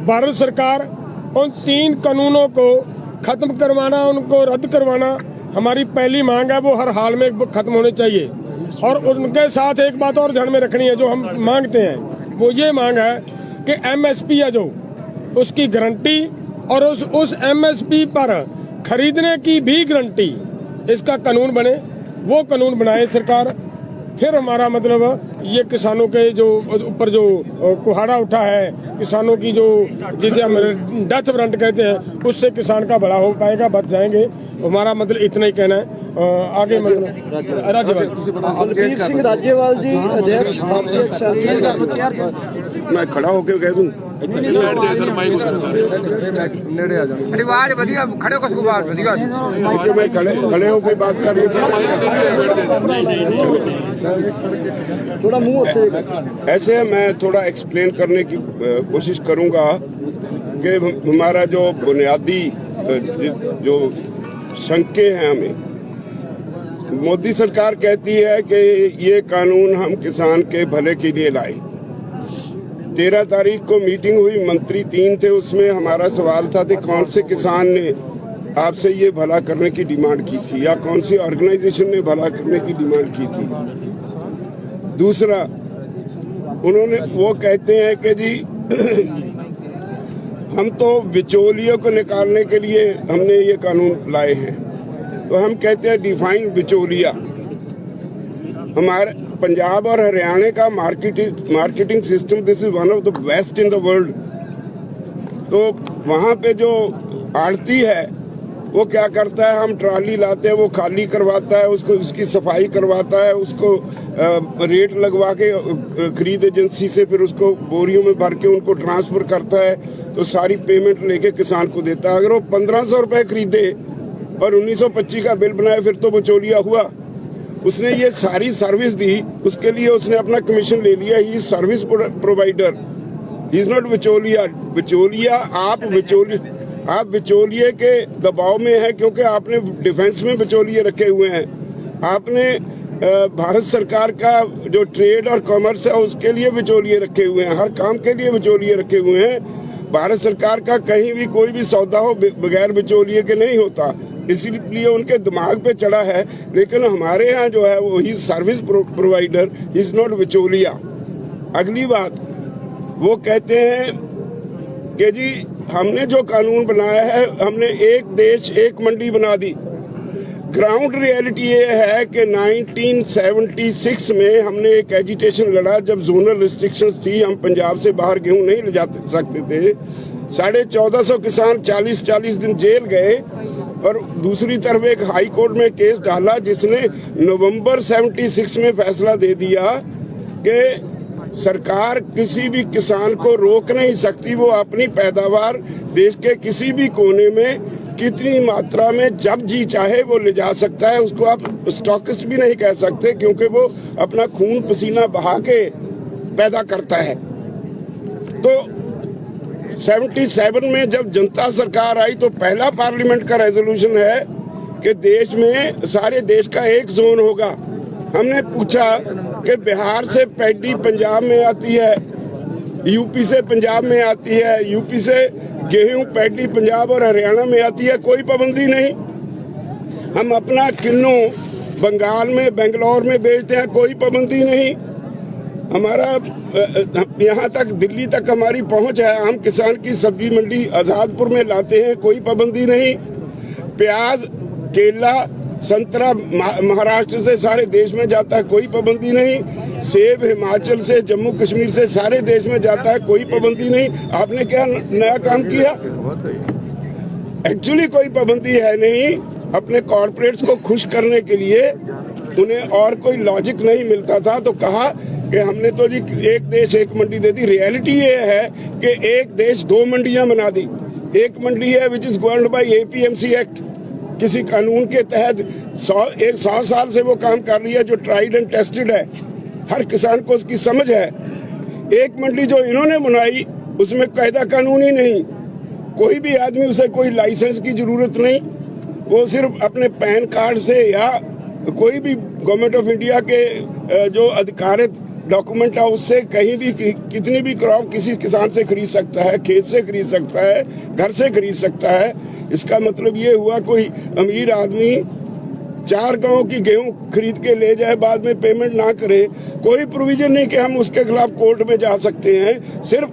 भारत सरकार उन 3 कानूनों को खत्म करवाना, उनको रद्द करवाना हमारी पहली मांग है। वो हर हाल में खत्म होने चाहिए। और उनके साथ एक बात और ध्यान में रखनी है, जो हम मांगते हैं वो ये मांग है कि MSP है जो उसकी गारंटी और उस MSP पर खरीदने की भी गारंटी, इसका कानून बने। वो कानून बनाए सरकार, फिर हमारा मतलब ये किसानों के जो ऊपर जो कुहाड़ा उठा है, किसानों की जो जिसे हम डेथ वारंट कहते हैं, उससे किसान का भला हो पाएगा, बच जाएंगे। हमारा मतलब इतना ही कहना है। आगे मतलब राज्यपाल बलबीर सिंह राज्यपाल जी अध्यक्ष मैं खड़ा होकर कह दूं रिवाज बढ़िया खड़े को सुबार बढ़िया मैं खड़े होकर बात कर रही थोड़ा मुंह से ऐसे मैं थोड़ा एक्सप्लेन करने की कोशिश करूंगा कि हमारा जो बुनियादी जो शंके हैं, हमें मोदी सरकार कहती है कि ये कानून हम किसान के भले के लिए लाए। 13 तारीख को मीटिंग हुई, मंत्री 3 थे, उसमें हमारा सवाल था कि कौन से किसान ने आपसे ये भला करने की डिमांड की थी या कौन सी ऑर्गेनाइजेशन ने भला करने की डिमांड की थी। दूसरा, उन्होंने वो कहते हैं कि जी हम तो बिचौलियों को निकालने के लिए हमने ये कानून लाए हैं। तो हम कहते हैं डिफाइन बिचौलिया। हमारे पंजाब और हरियाणा का marketing system this is one of the best in the world. तो वहाँ पे जो आड़ती है वो क्या करता है, हम ट्राली लाते हैं, वो खाली करवाता है, उसको उसकी सफाई करवाता है, उसको रेट लगवा के खरीद एजेंसी से फिर उसको बोरियों में भर के उनको ट्रांसफर करता है, तो सारी पेमेंट लेके किसान को देता है। अगर वो 1500 रुपए खरीदे और 1925 का बिल बनाए फिर तो बिचौलिया हुआ। उसने ये सारी सर्विस दी, उसके लिए उसने अपना कमीशन ले लिया। He service provider, he is not बिचौलिया। बिचौलिया आप बिचौलिए के दबाव में है क्योंकि आपने डिफेंस में बिचौलिए रखे हुए हैं। आपने भारत सरकार का जो ट्रेड और कॉमर्स है उसके लिए बिचौलिए रखे हुए हैं, हर काम के लिए बिचौलिए रखे हुए हैं। भारत सरकार का कहीं भी कोई भी सौदा हो बगैर बिचौलिए के नहीं होता, इसीलिए उनके दिमाग पे चढ़ा है। लेकिन हमारे यहाँ जो है वो ही सर्विस प्रोवाइडर, इज नॉट बिचौलिया। अगली बात, वो कहते हैं कि जी हमने जो कानून बनाया है, हमने एक देश एक मंडी बना दी। ग्राउंड रियलिटी ये है कि 1976 में हमने एक एजिटेशन लड़ा जब जोनल रिस्ट्रिक्शंस थी, हम पंजाब से बाहर गेहूं नहीं ले जा सकते थे। 1450 किसान 40-40 दिन जेल गए और दूसरी तरफ एक हाई कोर्ट में केस डाला जिसने नवंबर 76 में फैसला दे दिया कि सरकार किसी भी किसान को रोक नहीं सकती, वो अपनी पैदावार देश के किसी भी कोने में कितनी मात्रा में जब जी चाहे वो ले जा सकता है। उसको आप स्टॉकिस्ट भी नहीं कह सकते क्योंकि वो अपना खून पसीना बहा के पैदा करता है। तो 77 में जब जनता सरकार आई तो पहला पार्लियामेंट का रेजोल्यूशन है कि देश में सारे देश का एक जोन होगा। हमने पूछा कि बिहार से पैडी पंजाब में आती है, यूपी से पंजाब में आती है, यूपी से गेहूं पैडी पंजाब और हरियाणा में आती है, कोई पाबंदी नहीं। हम अपना किन्नू बंगाल में बेंगलोर में बेचते हैं, कोई पाबंदी नहीं। हमारा यहाँ तक दिल्ली तक हमारी पहुंच है। हम किसान की सब्जी मंडी आजादपुर में लाते हैं, कोई पाबंदी नहीं। प्याज, केला, संतरा महाराष्ट्र से सारे देश में जाता है, कोई पाबंदी नहीं। सेब हिमाचल से, जम्मू कश्मीर से सारे देश में जाता है, कोई पाबंदी नहीं। आपने क्या नया काम किया? एक्चुअली कोई पाबंदी है नहीं। अपने कॉर्पोरेट्स को खुश करने के लिए उन्हें और कोई लॉजिक नहीं मिलता था तो कहा कि हमने तो जी एक देश एक मंडी दे दी। रियलिटी ये है कि एक देश दो मंडियां बना दी। एक मंडी है which is governed bye APMC act, किसी कानून के तहत 100 साल से वो काम कर रही है, जो ट्राइड एंड टेस्टेड है, हर किसान को उसकी समझ है। एक मंडी जो इन्होंने बनाई उसमें कायदा कानून ही नहीं, कोई भी आदमी उसे कोई लाइसेंस की जरूरत नहीं, वो सिर्फ अपने पैन कार्ड से या कोई भी गवर्नमेंट ऑफ इंडिया के जो अधिकारित डॉक्यूमेंट हाउस से कहीं भी कितनी भी क्रॉप किसी किसान से खरीद सकता है, खेत से खरीद सकता है, घर से खरीद सकता है। इसका मतलब ये हुआ कोई अमीर आदमी 4 गांव की गेहूं खरीद के ले जाए, बाद में पेमेंट ना करे, कोई प्रोविजन नहीं कि हम उसके खिलाफ कोर्ट में जा सकते हैं। सिर्फ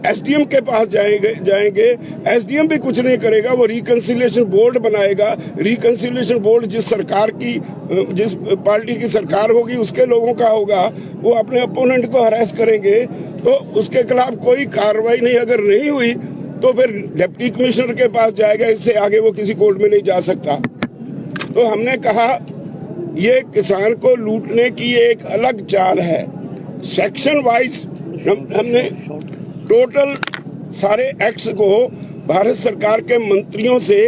एसडीएम के पास जाएंगे, एसडीएम भी कुछ नहीं करेगा, वो रिकंसिलिएशन बोर्ड बनाएगा। रिकंसिलिएशन बोर्ड जिस पार्टी की सरकार होगी उसके लोगों का होगा, वो अपने अपोनेंट को हरास करेंगे, तो उसके खिलाफ कोई कार्रवाई नहीं अगर नहीं हुई तो फिर डिप्टी कमिश्नर के पास जाएगा, इससे आगे वो किसी कोर्ट में नहीं जा सकता। तो हमने कहा ये किसान को लूटने की एक अलग चाल है। सेक्शन वाइज हमने टोटल सारे एक्ट्स को भारत सरकार के मंत्रियों से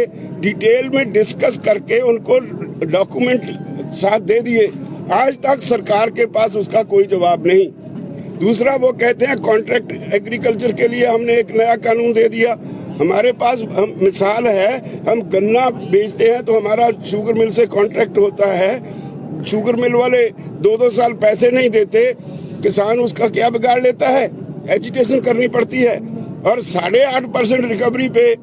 डिटेल में डिस्कस करके उनको डॉक्यूमेंट साथ दे दिए। आज तक सरकार के पास उसका कोई जवाब नहीं। दूसरा, वो कहते हैं कॉन्ट्रैक्ट एग्रीकल्चर के लिए हमने एक नया कानून दे दिया। हमारे पास मिसाल है, हम गन्ना बेचते हैं तो हमारा शुगर मिल से कॉन्ट्रैक्ट होता है, शुगर मिल वाले 2-2 साल पैसे नहीं देते, किसान उसका क्या बिगाड़ लेता है, एजिटेशन करनी पड़ती है और 8.5% रिकवरी पे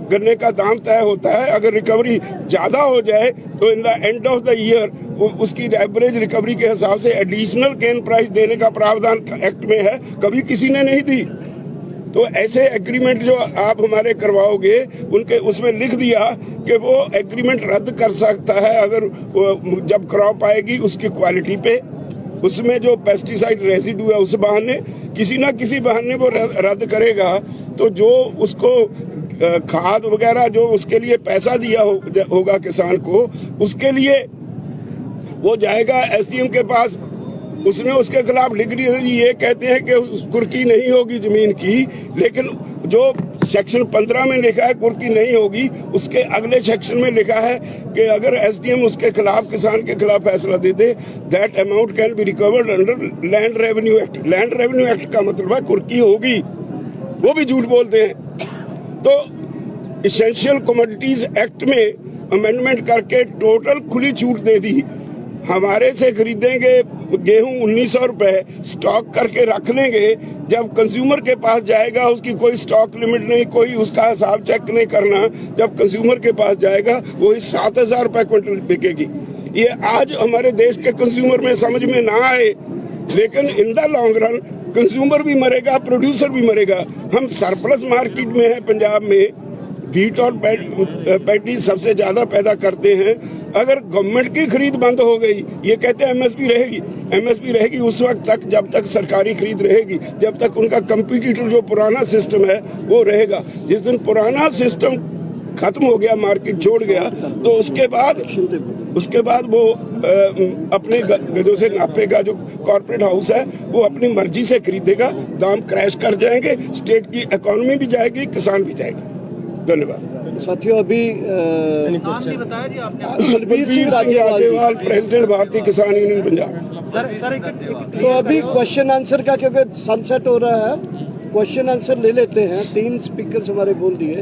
गन्ने का दाम तय होता है। अगर रिकवरी ज्यादा हो जाए तो in the end of the year उसकी एवरेज रिकवरी के हिसाब से एडिशनल गेन प्राइस देने का प्रावधान एक्ट में है, कभी किसी ने नहीं दी। तो ऐसे एग्रीमेंट जो आप हमारे करवाओगे उनके उसमें लिख दिया कि वो एग्रीमेंट रद्द कर सकता है अगर जब क्रॉप आएगी उसकी क्वालिटी पे, उसमें जो पेस्टिसाइड रेसिड्यू है उस बहाने, किसी ना किसी बहाने वो रद्द करेगा। तो जो उसको खाद वगैरह जो उसके लिए पैसा दिया होगा किसान को, उसके लिए वो जाएगा एसडीएम के पास, उसने उसके खिलाफ लिख दिया। ये कहते हैं कि कुर्की नहीं होगी जमीन की, लेकिन जो सेक्शन 15 में लिखा है कुर्की नहीं होगी, उसके अगले सेक्शन में लिखा है कि अगर एसडीएम उसके खिलाफ किसान के खिलाफ फैसला दे दे, that amount can be recovered under land revenue act. Land revenue act का मतलब है कुर्की होगी, वो भी झूठ बोलते हैं। तो इसेंशियल कमोडिटीज एक्ट में अमेंडमेंट करके टोटल खुली छूट दे दी। हमारे से खरीदेंगे गेहूं 1900 रुपए, स्टॉक करके रख लेंगे, जब कंज्यूमर के पास जाएगा उसकी कोई स्टॉक लिमिट नहीं, कोई उसका हिसाब चेक नहीं करना, जब कंज्यूमर के पास जाएगा वही 7000 रुपए क्विंटल बिकेगी। ये आज हमारे देश के कंज्यूमर में समझ में ना आए, लेकिन in the long run consumer भी मरेगा, प्रोड्यूसर भी मरेगा। हम सरप्लस मार्केट में है पंजाब में, व्हीट और पैडी सबसे ज्यादा पैदा करते हैं। अगर गवर्नमेंट की खरीद बंद हो गई, ये कहते हैं एमएसपी रहेगी, एमएसपी रहेगी उस वक्त तक जब तक सरकारी खरीद रहेगी, जब तक उनका कंपटीटर जो पुराना सिस्टम है वो रहेगा। जिस दिन पुराना सिस्टम खत्म हो गया, मार्केट छोड़ गया, तो उसके बाद वो अपने गजों से नापेगा। जो कॉर्पोरेट हाउस है वो अपनी मर्जी से खरीदेगा, दाम क्रैश कर जाएंगे, स्टेट की इकोनॉमी भी जाएगी, किसान भी जाएगा। धन्यवाद साथियों। अभी नाम नहीं बताया जी आपने। बलबीर सिंह राजेवाल, प्रेसिडेंट भारतीय किसान यूनियन पंजाब। सर तो अभी क्वेश्चन आंसर का क्योंकि सनसेट हो रहा है, क्वेश्चन आंसर ले लेते हैं। 3 स्पीकर हमारे बोल दिए।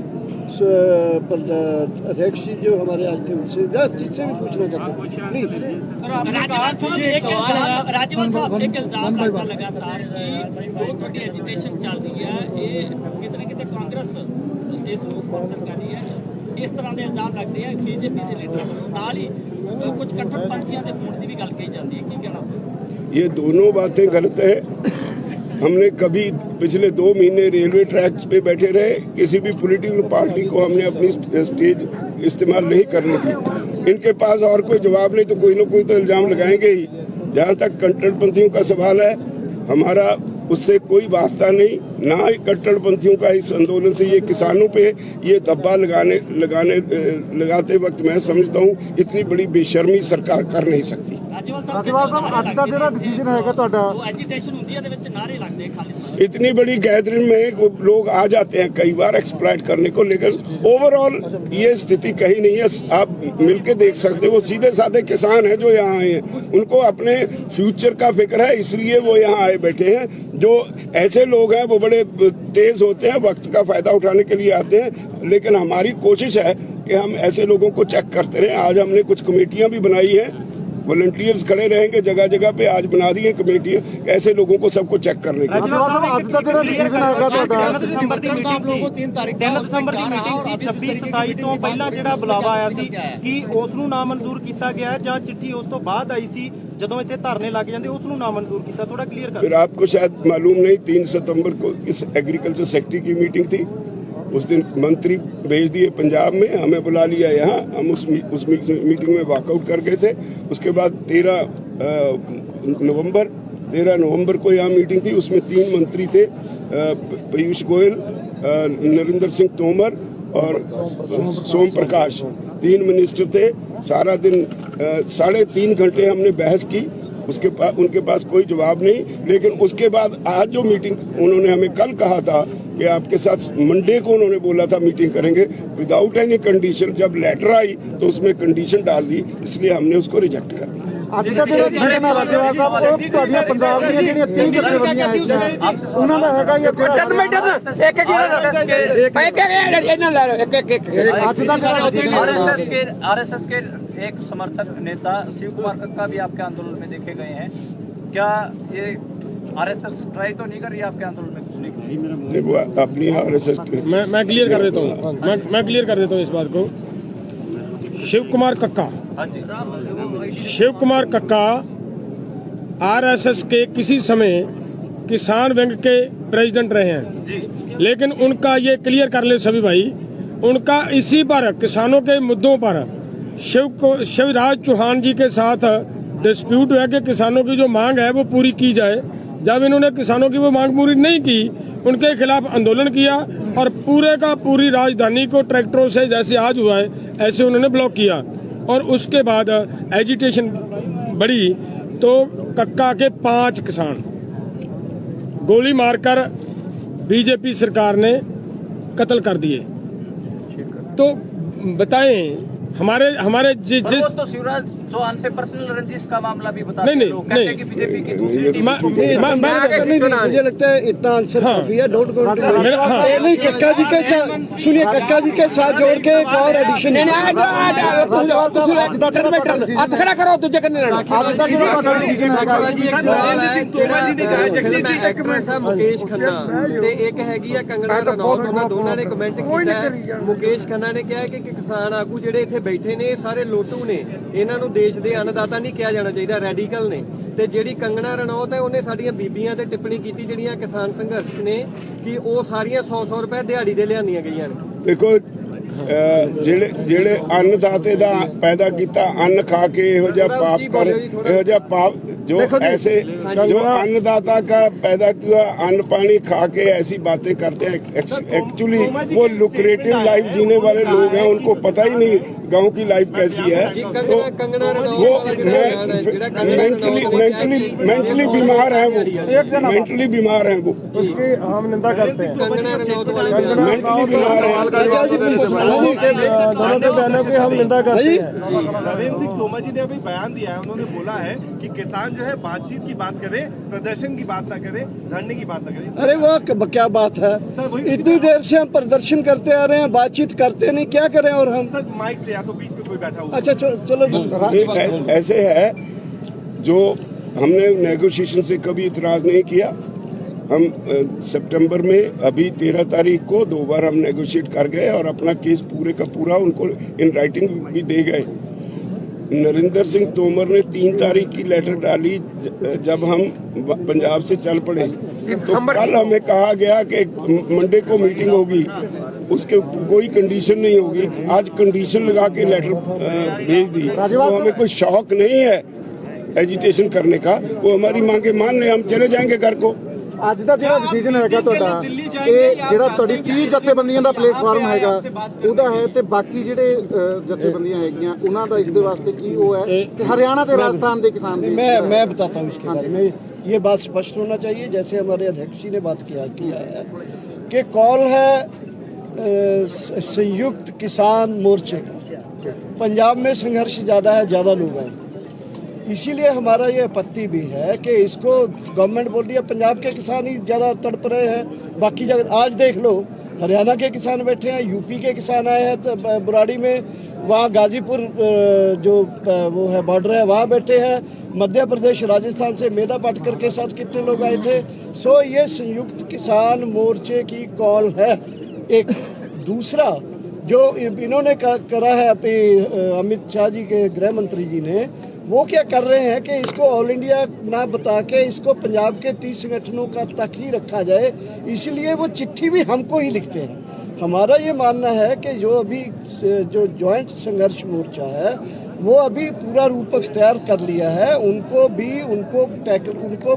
अध्यक्ष जी जो हमारे आज थे उनसे जिससे भी पूछना चाहते हैं प्लीज। राज्यपाल साहब एक इल्जाम लगता लगातार कि जो थोड़ी एजिटेशन चल रही है ये कितने कितने कांग्रेस ਇਸ ਨੂੰ ਸਪਾਂਸਰ ਕਰ ਰਹੀ ਹੈ। ਇਸ ਤਰ੍ਹਾਂ ਦੇ ਇਲਜ਼ਾਮ ਲੱਗਦੇ ਆ ਬੀਜੇਪੀ ਦੇ ਲੀਡਰਾਂ ਵੱਲੋਂ, ਨਾਲ ਹੀ ਕੁਝ ਕੱਟੜਪੰਥੀਆਂ ਦੇ ਹੋਣ ਦੀ ਵੀ ਗੱਲ ਕਹੀ ਜਾਂਦੀ ਹੈ। ਕੀ ਕਹਿਣਾ ਸਰ? ये दोनों बातें गलत है। हमने कभी पिछले 2 महीने रेलवे ट्रैक्स पे बैठे रहे, किसी भी पॉलिटिकल पार्टी को हमने अपनी स्टेज इस्तेमाल नहीं करने दी। इनके पास और कोई जवाब नहीं तो कोई ना कोई तो इल्जाम लगाएंगे ही। जहाँ तक कट्टरपंथियों का सवाल है, हमारा उससे कोई वास्ता नहीं, ना ही कट्टरपंथियों का इस आंदोलन से। ये किसानों पे ये दब्बा लगाते वक्त मैं समझता हूँ इतनी बड़ी बेशर्मी सरकार कर नहीं सकती। ਰਾਜੇਵਾਲ ਸਾਹਿਬ ਅੱਜ ਦਾ ਜਿਹੜਾ ਡਿਸੀਜਨ ਹੈਗਾ ਤੁਹਾਡਾ, ਉਹ ਐਜੀਟੇਸ਼ਨ ਹੁੰਦੀ ਹੈ ਦੇ ਵਿੱਚ ਨਾਰੇ ਲੱਗਦੇ ਖਾਲਿਸਤਾਨ। इतनी बड़ी गैदरिंग में लोग आ जाते हैं कई बार एक्सप्लॉइट करने को, लेकिन ओवरऑल ये स्थिति कहीं नहीं है। आप मिलके देख सकते हो, वो सीधे साधे किसान हैं जो यहाँ आए हैं, उनको अपने फ्यूचर का फिक्र है, इसलिए वो यहाँ आए बैठे हैं। जो ऐसे लोग हैं वो बड़े तेज होते हैं, वक्त का फायदा उठाने के लिए आते हैं, लेकिन हमारी कोशिश है कि हम ऐसे लोगों को चेक करते रहें। आज हमने कुछ कमेटियां भी बनाई हैं वॉलंटियर्स खड़े रहेंगे जगह जगह पे। आज बना दी है कमेटियां ऐसे लोगों को सबको चेक करने की। ਅੱਜ ਦਾ ਜਿਹੜਾ ਡਿਸੀਜਨ ਹੈਗਾ ਤੁਹਾਡਾ 3 ਦਸੰਬਰ ਦੀ ਮੀਟਿੰਗ ਸੀ 3 ਦਸੰਬਰ ਦੀ ਮੀਟਿੰਗ ਸੀ 26 27 ਤੋਂ ਪਹਿਲਾਂ ਜਿਹੜਾ ਬੁਲਾਵਾ ਆਇਆ ਸੀ ਕਿ ਉਸ ਨੂੰ ਨਾਮਨਜ਼ੂਰ ਕੀਤਾ ਗਿਆ ਜਾਂ ਚਿੱਠੀ ਉਸ ਤੋਂ ਬਾਅਦ ਆਈ ਸੀ ਜਦੋਂ ਇੱਥੇ ਧਰਨੇ ਲੱਗ ਜਾਂਦੇ ਉਸ ਨੂੰ ਨਾਮਨਜ਼ੂਰ ਕੀਤਾ? ਥੋੜਾ ਕਲੀਅਰ ਕਰ। फिर आपको शायद मालूम नहीं 3 सितंबर को इस एग्रीकल्चर सेक्रेटरी की मीटिंग थी। उस दिन मंत्री भेज दिए पंजाब में, हमें बुला लिया यहाँ। हम उस मीटिंग में वॉकआउट कर गए थे। उसके बाद 13 नवंबर को यहाँ मीटिंग थी। उसमें 3 मंत्री थे, पीयूष गोयल, नरेंद्र सिंह तोमर और सोम प्रकाश। 3 मिनिस्टर थे। सारा दिन 3.5 घंटे हमने बहस की। उनके पास कोई जवाब नहीं। लेकिन उसके बाद आज जो मीटिंग उन्होंने हमें कल कहा था कि आपके साथ मंडे को उन्होंने बोला था मीटिंग करेंगे विदाउट एनी कंडीशन। जब लेटर आई तो उसमें कंडीशन डाल दी, इसलिए हमने उसको रिजेक्ट कर दिया। ਅੱਜ ਦਾ ਜਿਹੜਾ ਡਿਸੀਜਨ ਹੈ ਰਾਜੇਵਾਲ ਸਾਹਿਬ ਉਹ ਤੁਹਾਡੀਆਂ ਪੰਜਾਬ ਦੀਆਂ ਜਿਹੜੀਆਂ 30 ਜਥੇਬੰਦੀਆਂ ਹੈਗੀਆਂ ਉਹਨਾਂ ਦਾ ਹੈਗਾ ਹੀ ਇੱਥੇ ਅੱਜ ਦਾ आरएसएस के एक समर्थक नेता शिव कुमार कक्का भी आपके आंदोलन में देखे गए हैं। क्या ये आरएसएस ट्राई तो नहीं कर रही है आपके आंदोलन में घुसने के लिए? नहीं, वो अपनी आरएसएस मैं क्लियर कर देता हूँ मैं क्लियर कर देता हूँ इस बात को। शिव कुमार कक्का आरएसएस के किसी समय किसान विंग के प्रेसिडेंट रहे हैं जी। लेकिन उनका ये क्लियर कर ले सभी भाई, उनका इसी पर किसानों के मुद्दों पर शिवराज चौहान जी के साथ डिस्प्यूट है कि किसानों की जो मांग है वो पूरी की जाए। जब इन्होंने किसानों की वो मांग पूरी नहीं की, उनके खिलाफ आंदोलन किया और पूरे का पूरी राजधानी को ट्रैक्टरों से जैसे आज हुआ है ऐसे उन्होंने ब्लॉक किया। और उसके बाद एजिटेशन बढ़ी तो कक्का के 5 किसान गोली मारकर बीजेपी सरकार ने कत्ल कर दिए। तो बताएं हमारे जिस तो शिवराज चौहान से पर्सनल रंजिश का मामला भी बता नहीं कि बीजेपी की दूसरी मुझे लगता है इतना आंसर काफी है। डोंट गो नहीं कक्का जी के साथ सुनिए, कक्का जी के साथ जोड़ के एक और एडिशन खड़ा करो तुझे करने ਅੱਜ ਦਾ ਜਿਹੜਾ ਤੁਹਾਡਾ ਡਿਸੀਜਨ ਹੈਗਾ ਐਕਟਰੈਸ ਆ ਮੁਕੇਸ਼ ਖੰਨਾ ਤੇ ਇੱਕ ਹੈਗੀ ਆ ਕੰਗਣਾ ਰਣੌਤ। ਉਹਨਾਂ ਦੋਨਾਂ ਨੇ ਕਮੈਂਟ ਕੀਤਾ ਹੈ। ਮੁਕੇਸ਼ ਖੰਨਾ ਨੇ ਕਿਹਾ ਕਿ ਕਿਸਾਨ ਆਗੂ ਜਿਹੜੇ ਇੱਥੇ ਬੈਠੇ ਨੇ ਇਹ ਸਾਰੇ ਲੋਟੂ ਨੇ, ਇਹਨਾਂ ਨੂੰ ਦੇਸ਼ ਦੇ ਅੰਨਦਾਤਾ ਨਹੀਂ ਕਿਹਾ ਜਾਣਾ ਚਾਹੀਦਾ, ਰੈਡੀਕਲ ਨੇ। ਤੇ ਜਿਹੜੀ ਕੰਗਣਾ ਰਣੌਤ ਹੈ ਉਹਨੇ ਸਾਡੀਆਂ ਬੀਬੀਆਂ ਤੇ ਟਿੱਪਣੀ ਕੀਤੀ ਜਿਹੜੀਆਂ ਕਿਸਾਨ ਸੰਘਰਸ਼ ਨੇ ਕਿ ਉਹ ਸਾਰੀਆਂ 100-100 ਰੁਪਏ ਦਿਹਾੜੀ ਦੇ ਲਿਆਂਦੀਆਂ ਗਈਆਂ ਨੇ। ਦੇਖੋ ਜਿਹੜੇ ਅੰਨਦਾਤੇ ਦਾ ਪੈਦਾ ਕੀਤਾ ਅੰਨ ਖਾ ਕੇ ਇਹੋ ਜਿਹਾ ਪਾਪ ਕਰ, ਇਹੋ ਜਿਹਾ ਪਾਪ जो ऐसे जो अन्नदाता का पैदा किया अन्न पानी खा के ऐसी बातें करते हैं। एक्चुअली वो लुक्रेटिव लाइफ जीने वाले लोग हैं, उनको पता ही नहीं गांव की लाइफ कैसी है। तो वो मेंटली बीमार है, वो मेंटली बीमार है, वो उसकी हम निंदा करते हैं। मेंटली बीमार है। दोनों के बयानों की हम निंदा करते हैं। नरेंद्र सिंह तोमर जी ने अभी बयान दिया है, उन्होंने बोला है कि किसान जो है बातचीत की बात करे, प्रदर्शन की बात ना करे, धरने की बात ना करे। अरे वो क्या बात है, इतनी देर से हम प्रदर्शन करते आ रहे हैं, बातचीत करते नहीं, क्या करें? और हम सर माइक से या तो बीच में कोई बैठा हुआ। अच्छा चलो ऐसे है जो हमने नेगोशिएशन से कभी इतराज नहीं किया। हम सितंबर में अभी 13 तारीख को 2 बार हम नेगोशिएट कर गए और अपना केस पूरे का पूरा उनको इन राइटिंग भी दे गए। नरेंद्र सिंह तोमर ने 3 तारीख की लेटर डाली जब हम पंजाब से चल पड़े। तो कल हमें कहा गया कि मंडे को मीटिंग होगी, उसके कोई कंडीशन नहीं होगी। आज कंडीशन लगा के लेटर भेज दी। तो हमें कोई शौक नहीं है एजिटेशन करने का। वो हमारी मांगे मान ले, हम चले जाएंगे घर को। ਅੱਜ ਦਾ ਜਿਹੜਾ ਡਿਸੀਜਨ ਹੈਗਾ ਤੁਹਾਡਾ ਇਹ ਜਿਹੜਾ ਤੁਹਾਡੀ 30 ਜਥੇਬੰਦੀਆਂ ਦਾ ਪਲੇਟਫਾਰਮ ਹੈਗਾ ਉਹਦਾ ਹੈ ਤੇ ਬਾਕੀ ਜਿਹੜੇ ਜਥੇਬੰਦੀਆਂ ਹੈਗੀਆਂ ਉਹਨਾਂ ਦਾ ਇਸ ਦੇ ਵਾਸਤੇ ਕੀ ਉਹ ਹੈ ਤੇ हरियाणा ਤੇ राजस्थान ਦੇ किसान मैं बताता हूँ इसके बारे में। ये बात स्पष्ट होना चाहिए, जैसे हमारे अध्यक्ष जी ने बात किया है कि कॉल है संयुक्त किसान मोर्चे का। पंजाब में संघर्ष ज़्यादा है, ज़्यादा लोग हैं, इसीलिए हमारा ये आपत्ति भी है कि इसको गवर्नमेंट बोल रही है पंजाब के किसान ही ज़्यादा तड़प रहे हैं, बाकी जगह आज देख लो हरियाणा के किसान बैठे हैं, यूपी के किसान आए हैं तो बुराड़ी में, वहाँ गाजीपुर जो वो है बॉर्डर है वहाँ बैठे हैं, मध्य प्रदेश राजस्थान से मेधा पाटकर के साथ कितने लोग आए थे। सो ये संयुक्त किसान मोर्चे की कॉल है। एक दूसरा जो इन्होंने करा है अपने अमित शाह जी के गृह मंत्री जी ने, वो क्या कर रहे हैं कि इसको ऑल इंडिया ना बता के इसको पंजाब के 30 संगठनों का तक ही रखा जाए, इसलिए वो चिट्ठी भी हमको ही लिखते हैं। हमारा ये मानना है कि जो अभी जो ज्वाइंट संघर्ष मोर्चा है वो अभी पूरा रूप अख्तियार कर लिया है, उनको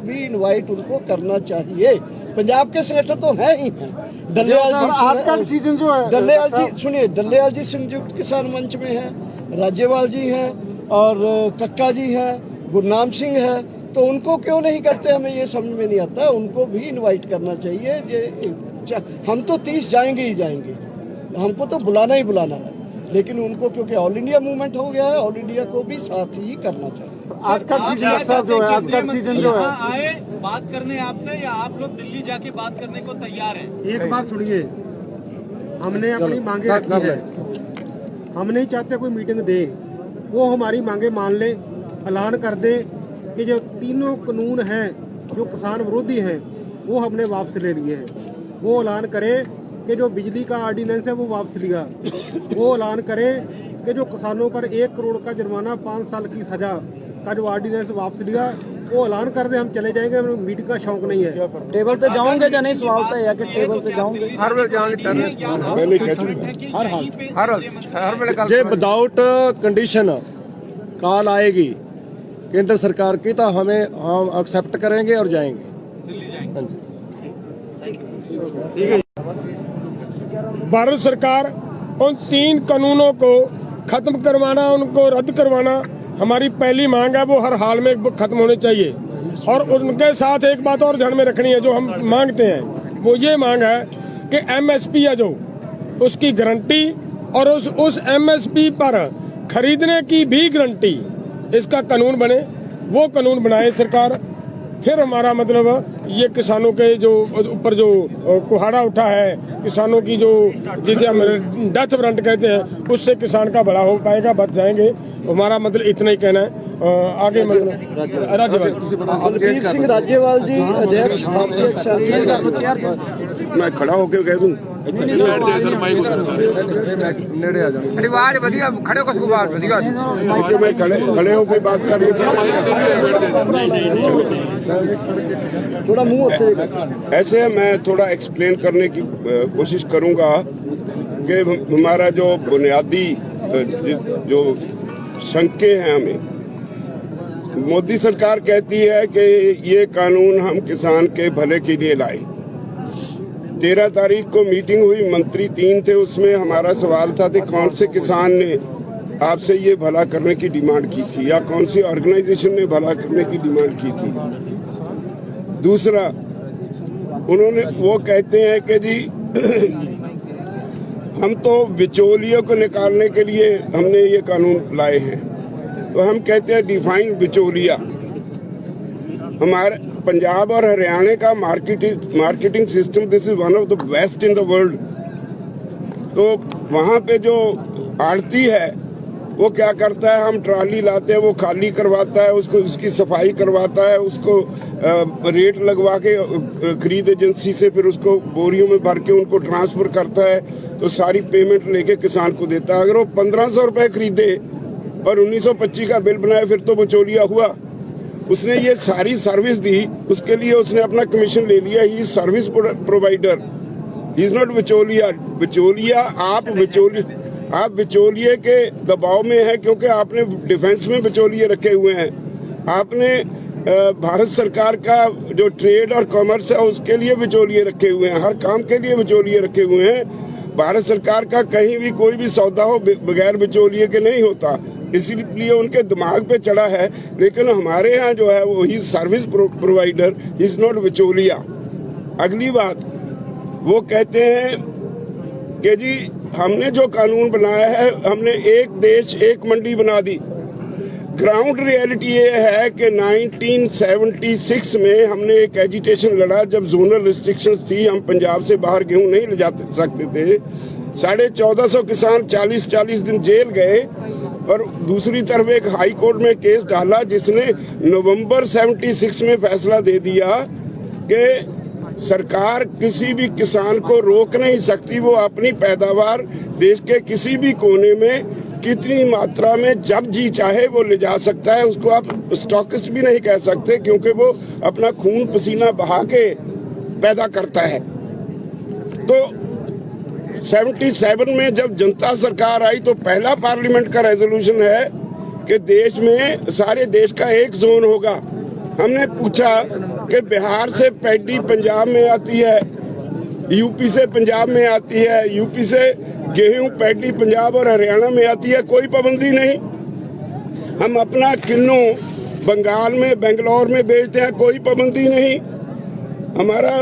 भी इनवाइट उनको करना चाहिए। पंजाब के संगठन तो हैं ही हैं। डल्लेवाल जी आज का डिसीजन जो है, डल्लेवाल जी सुनिए, डल्लेवाल जी संयुक्त किसान मंच में है, राज्यपाल जी हैं और कक्का जी हैं, गुरनाम सिंह है, तो उनको क्यों नहीं करते, हमें ये समझ में नहीं आता। उनको भी इनवाइट करना चाहिए। हम तो 30 जाएंगे ही जाएंगे, हमको तो बुलाना ही बुलाना है, लेकिन उनको क्योंकि ऑल इंडिया मूवमेंट हो गया है, ऑल इंडिया को भी साथ ही करना चाहिए। आज का डिसीजन जो है, आज का डिसीजन जो है, आए बात करने आपसे या आप लोग दिल्ली जाके बात करने को तैयार हैं? एक बात सुनिए, हमने अपनी मांगे रखी है, हम नहीं चाहते कोई मीटिंग दे, वो हमारी मांगे मान ले, ऐलान कर दे कि जो तीनों कानून हैं जो किसान विरोधी हैं वो हमने वापस ले लिए हैं। वो ऐलान करे कि जो बिजली का ऑर्डिनेंस है वो वापस लिया। वो ऐलान करे कि जो किसानों पर 1 करोड़ का जुर्माना, 5 साल की सजा का जो ऑर्डिनेंस वापस लिया, वो ऐलान कर दे, हम चले जाएंगे। हमें मीटिंग का शौक नहीं है। टेबल पे जाओगे या नहीं, सवाल तो है कि टेबल पे जाओगे? हर वेले जाएंगे, हर वेले जे विदाउट कंडीशन कॉल आएगी केंद्र सरकार की तो हम एक्सेप्ट करेंगे और जाएंगे। भारत सरकार उन 3 कानूनों को खत्म करवाना, उनको रद्द करवाना हमारी पहली मांग है। वो हर हाल में खत्म होने चाहिए। और उनके साथ एक बात और ध्यान में रखनी है, जो हम मांगते हैं वो ये मांग है कि एमएसपी है जो उसकी गारंटी, और उस एमएसपी पर खरीदने की भी गारंटी, इसका कानून बने। वो कानून बनाए सरकार, फिर हमारा मतलब ये किसानों के जो ऊपर जो कुहाड़ा उठा है, किसानों की जो जिसे हम डेथ वारंट कहते हैं, उससे किसान का बड़ा हो पाएगा, बच जाएंगे। हमारा मतलब इतना ही कहना है। आगे मतलब राज्यपाल बलबीर सिंह राज्यपाल जी अध्यक्ष, मैं खड़ा होकर कह दूं नेड़े आ जाओ। रिवाज बढ़िया, खड़े को उसको बात बढ़िया। मैं खड़े होकर बात कर थोड़ा मुंह ऐसे मैं थोड़ा एक्सप्लेन करने की कोशिश करूंगा कि हमारा जो बुनियादी जो शंके हैं, हमें मोदी सरकार कहती है कि ये कानून हम किसान के भले के लिए लाए। 13 तारीख को मीटिंग हुई, मंत्री 3 थे, उसमें हमारा सवाल था कि कौन से किसान ने आपसे ये भला करने की डिमांड की थी, या कौन सी ऑर्गेनाइजेशन ने भला करने की डिमांड की थी। दूसरा, उन्होंने वो कहते हैं कि जी हम तो बिचौलियों को निकालने के लिए हमने ये कानून लाए हैं। तो हम कहते हैं डिफाइन बिचौलिया। हमारे पंजाब और हरियाणा का marketing system, this is one of the best in the world. तो वहाँ पे जो आड़ती है वो क्या करता है, हम ट्राली लाते हैं, वो खाली करवाता है, उसको उसकी सफाई करवाता है, उसको रेट लगवा के खरीद एजेंसी से फिर उसको बोरियों में भर के उनको ट्रांसफर करता है, तो सारी पेमेंट लेके किसान को देता है। अगर वो 1500 रुपए खरीदे और 1925 का बिल बनाए, फिर तो बिचौलिया हुआ। उसने ये सारी सर्विस दी, उसके लिए उसने अपना कमीशन ले लिया। He service provider, he is not बिचौलिया। बिचौलिया आप बिचौलिए के दबाव में है, क्योंकि आपने डिफेंस में बिचौलिए रखे हुए हैं। आपने भारत सरकार का जो ट्रेड और कॉमर्स है उसके लिए बिचौलिए रखे हुए हैं, हर काम के लिए बिचौलिए रखे हुए हैं। भारत सरकार का कहीं भी कोई भी सौदा हो बगैर बिचौलिए के नहीं होता, इसीलिए उनके दिमाग पे चढ़ा है। लेकिन हमारे यहाँ जो है वो ही सर्विस प्रोवाइडर, इज नॉट बिचौलिया। अगली बात, वो कहते हैं कि जी हमने जो कानून बनाया है, हमने एक देश एक मंडी बना दी। ग्राउंड रियलिटी ये है कि 1976 में हमने एक एजिटेशन लड़ा जब जोनल रिस्ट्रिक्शंस थी, हम पंजाब से बाहर गेहूं नहीं ले जा सकते थे। 1450 किसान 40-40 दिन जेल गए और दूसरी तरफ एक हाई कोर्ट में केस डाला जिसने नवंबर 76 में फैसला दे दिया कि सरकार किसी भी किसान को रोक नहीं सकती, वो अपनी पैदावार देश के किसी भी कोने में कितनी मात्रा में जब जी चाहे वो ले जा सकता है। उसको आप स्टॉकिस्ट भी नहीं कह सकते क्योंकि वो अपना खून पसीना बहा के पैदा करता है। तो 77 में जब जनता सरकार आई तो पहला पार्लियामेंट का रेजोल्यूशन है कि देश में सारे देश का एक जोन होगा। हमने पूछा कि बिहार से पैडी पंजाब में आती है, यूपी से पंजाब में आती है, यूपी से गेहूं पैडी पंजाब और हरियाणा में आती है, कोई पाबंदी नहीं। हम अपना किन्नू बंगाल में बेंगलोर में बेचते हैं, कोई पाबंदी नहीं। हमारा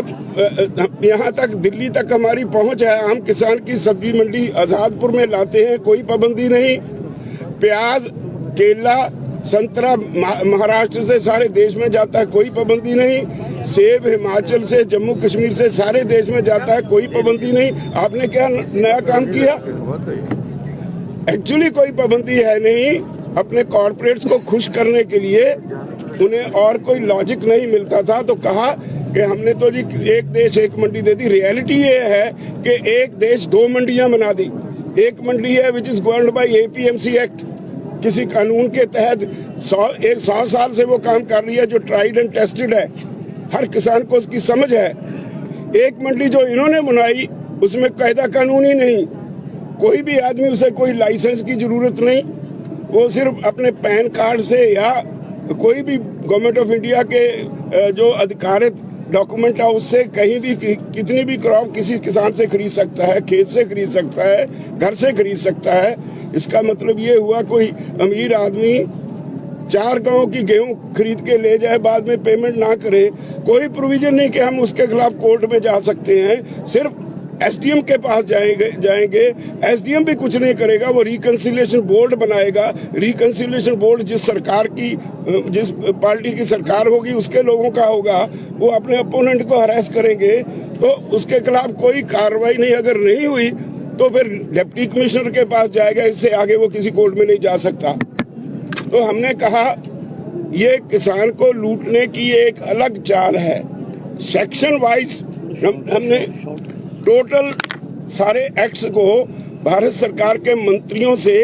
यहाँ तक दिल्ली तक हमारी पहुंच है। हम किसान की सब्जी मंडी आजादपुर में लाते हैं, कोई पाबंदी नहीं। प्याज, केला, संतरा महाराष्ट्र से सारे देश में जाता है, कोई पाबंदी नहीं। सेब हिमाचल से, जम्मू कश्मीर से सारे देश में जाता है, कोई पाबंदी नहीं। आपने क्या नया काम किया? एक्चुअली कोई पाबंदी है नहीं। अपने कॉर्पोरेट्स को खुश करने के लिए उन्हें और कोई लॉजिक नहीं मिलता था तो कहा कि हमने तो जी एक देश एक मंडी दे दी। रियलिटी ये है कि एक देश दो मंडियां बना दी। एक मंडी है which is governed bye APMC act, किसी कानून के तहत 100 साल से वो काम कर रही है, जो ट्राइड एंड टेस्टेड है, हर किसान को उसकी समझ है। एक मंडी जो इन्होंने बनाई उसमें कायदा कानून ही नहीं, कोई भी आदमी उसे कोई लाइसेंस की जरूरत नहीं, वो सिर्फ अपने पैन कार्ड से या कोई भी गवर्नमेंट ऑफ इंडिया के जो अधिकारित डॉक्यूमेंट है उससे कहीं भी कितनी भी क्रॉप किसी किसान से खरीद सकता है, खेत से खरीद सकता है, घर से खरीद सकता है। इसका मतलब ये हुआ कोई अमीर आदमी 4 गांव की गेहूं खरीद के ले जाए, बाद में पेमेंट ना करे, कोई प्रोविजन नहीं कि हम उसके खिलाफ कोर्ट में जा सकते हैं। सिर्फ SDM के पास जाएंगे, SDM भी कुछ नहीं करेगा, वो रिकंसिलिएशन बोर्ड बनाएगा। रिकंसिलिएशन बोर्ड जिस पार्टी की सरकार होगी उसके लोगों का होगा, वो अपने अपोनेंट को हरास करेंगे तो उसके खिलाफ कोई कार्रवाई नहीं। अगर नहीं हुई तो फिर डिप्टी कमिश्नर के पास जाएगा, इससे आगे वो किसी कोर्ट में नहीं जा सकता। तो हमने कहा ये किसान को लूटने की एक अलग चाल है। सेक्शन वाइज हमने टोटल सारे एक्ट्स को भारत सरकार के मंत्रियों से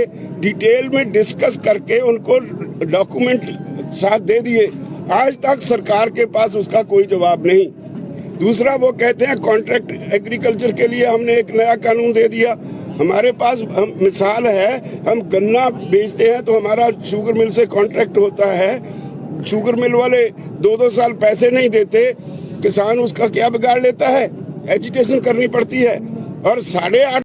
डिटेल में डिस्कस करके उनको डॉक्यूमेंट साथ दे दिए। आज तक सरकार के पास उसका कोई जवाब नहीं। दूसरा, वो कहते हैं कॉन्ट्रैक्ट एग्रीकल्चर के लिए हमने एक नया कानून दे दिया। हमारे पास मिसाल है, हम गन्ना बेचते हैं तो हमारा शुगर मिल से कॉन्ट्रैक्ट होता है, शुगर मिल वाले 2-2 साल पैसे नहीं देते, किसान उसका क्या बिगाड़ लेता है, एजुकेशन करनी पड़ती है और 8.5